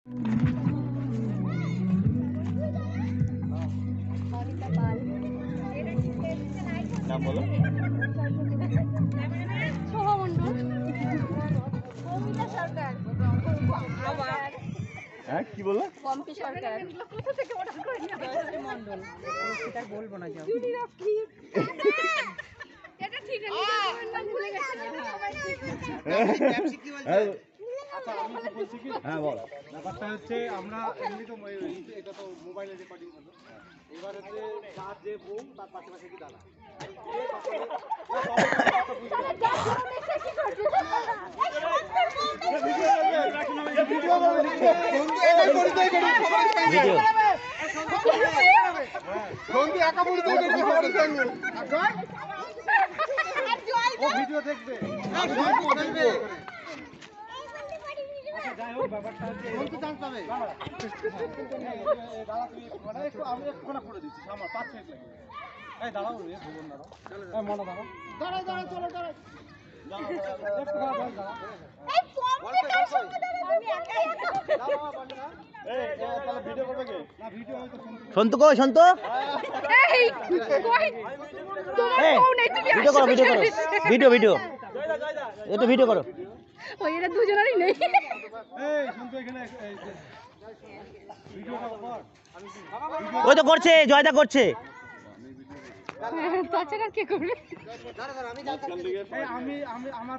নাম বলো। শোভা মণ্ডল, হ্যাঁ কি বললো? পম্পি সরকার, কোথা থেকে অর্ডার করে নিয়ে আসছে মণ্ডল, সেটা বলবো না যাও। এটা ঠিক আছে, নাম ভুলে গেছে। হ্যাঁ বল। ব্যাপারটা হচ্ছে আমরা এমনি তো এটা তো মোবাইলে রেকর্ডিং হলো, এবার হচ্ছে যার যে বউ তার পাশাপাশি কি দাদা ভিডিও দেখবে। যাই হোক ব্যাপারটা হচ্ছে দাদা তুমি মানে একটু আমি একটুখানা করে দিচ্ছি আমার 5 মিনিট লাগবে। এই দাঁড়াও রে ভুবন দাঁড়াও, এই মনে দাঁড়াও দাঁড়াও চলো দাঁড়াও সন্তু কই সন্তু? ভিডিও করো ভিডিও করো ভিডিও ভিডিও একটু ভিডিও করো। ওই এরা দুজনেরই নেই। এই সন্তু এখানে ভিডিওটা কর। ওই তো করছে, জয়দা করছে। তাছাড়া কে করবে? আমি আমার